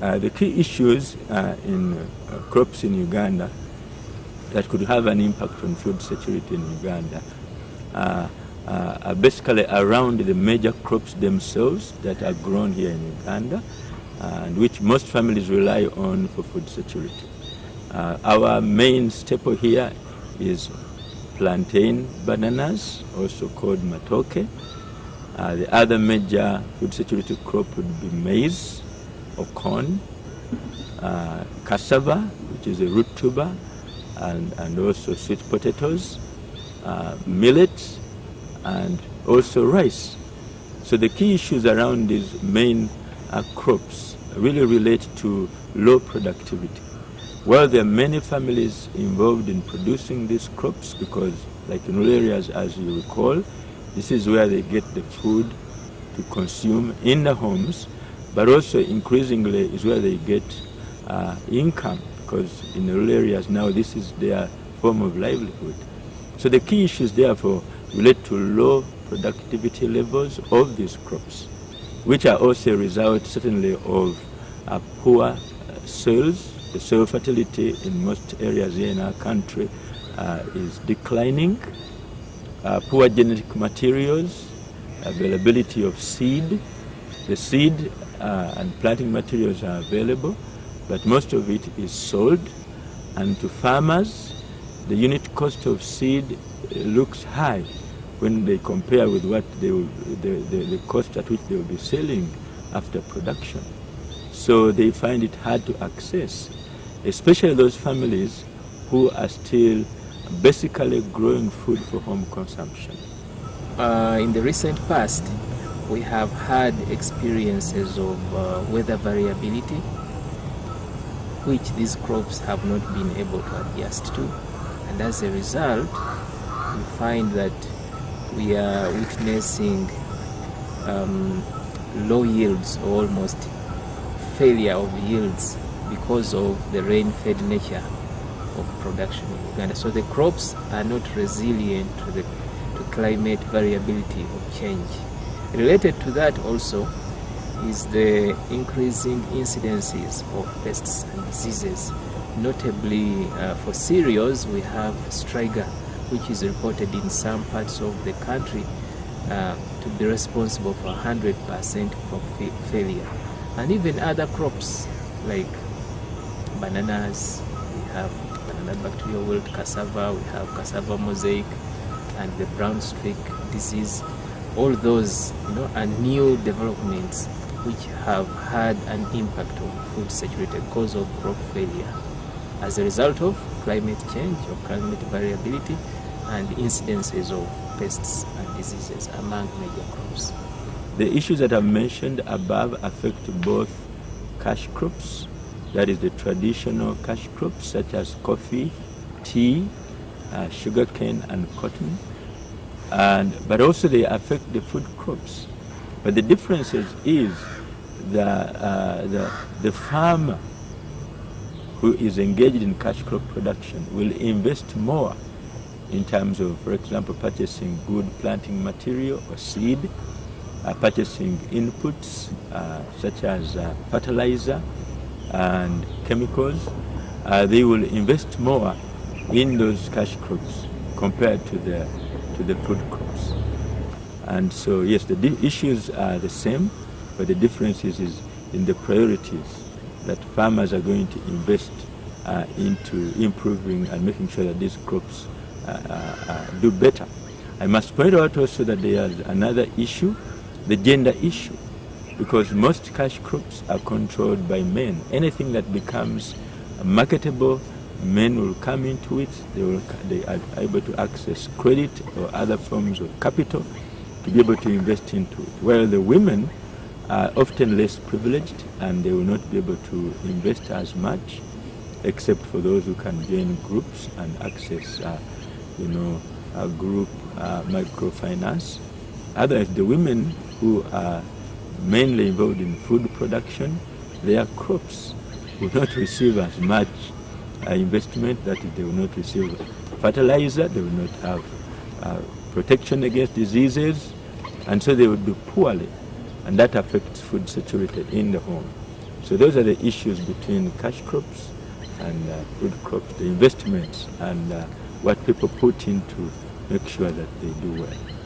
The key issues in crops in Uganda that could have an impact on food security in Uganda are basically around the major crops themselves that are grown here in Uganda and which most families rely on for food security. Our main staple here is plantain bananas, also called matoke. The other major food security crop would be maize or corn, cassava, which is a root tuber, and also sweet potatoes, millet, and also rice. So the key issues around these main crops really relate to low productivity. While there are many families involved in producing these crops, because like in rural areas, as you recall, this is where they get the food to consume in the homes, but also increasingly is where they get income, because in the rural areas now this is their form of livelihood. So the key issues therefore relate to low productivity levels of these crops, which are also a result certainly of poor soils. The soil fertility in most areas here in our country is declining. Poor genetic materials, availability of seed. The seed and planting materials are available, but most of it is sold. And to farmers, the unit cost of seed looks high when they compare with what the cost at which they will be selling after production. So they find it hard to access, especially those families who are still basically growing food for home consumption. In the recent past, we have had experiences of weather variability, which these crops have not been able to adjust to. And as a result, we find that we are witnessing low yields, or almost failure of yields, because of the rain-fed nature of production in Uganda. So the crops are not resilient to climate variability or change. Related to that also is the increasing incidences of pests and diseases. Notably for cereals, we have striga, which is reported in some parts of the country to be responsible for 100% crop failure. And even other crops like bananas, we have banana bacterial wilt, cassava, we have cassava mosaic, and the brown streak disease. All those, are new developments which have had an impact on food security because of crop failure as a result of climate change or climate variability and incidences of pests and diseases among major crops. The issues that I've mentioned above affect both cash crops, that is the traditional cash crops such as coffee, tea, sugarcane and cotton, but also they affect the food crops. But the difference is the farmer who is engaged in cash crop production will invest more in terms of, for example, purchasing good planting material or seed, purchasing inputs such as fertilizer and chemicals. They will invest more in those cash crops compared to the food crops. And so, yes, the issues are the same, but the difference is in the priorities that farmers are going to invest into improving and making sure that these crops do better. I must point out also that there is another issue, the gender issue, because most cash crops are controlled by men. Anything that becomes marketable, men will come into it. They are able to access credit or other forms of capital to be able to invest into it, while the women are often less privileged and they will not be able to invest as much, except for those who can join groups and access a group microfinance. Otherwise, the women who are mainly involved in food production, their crops will not receive as much investment, that is, they will not receive fertilizer, they will not have protection against diseases, and so they will do poorly, and that affects food security in the home. So those are the issues between cash crops and food crops, the investments and what people put in to make sure that they do well.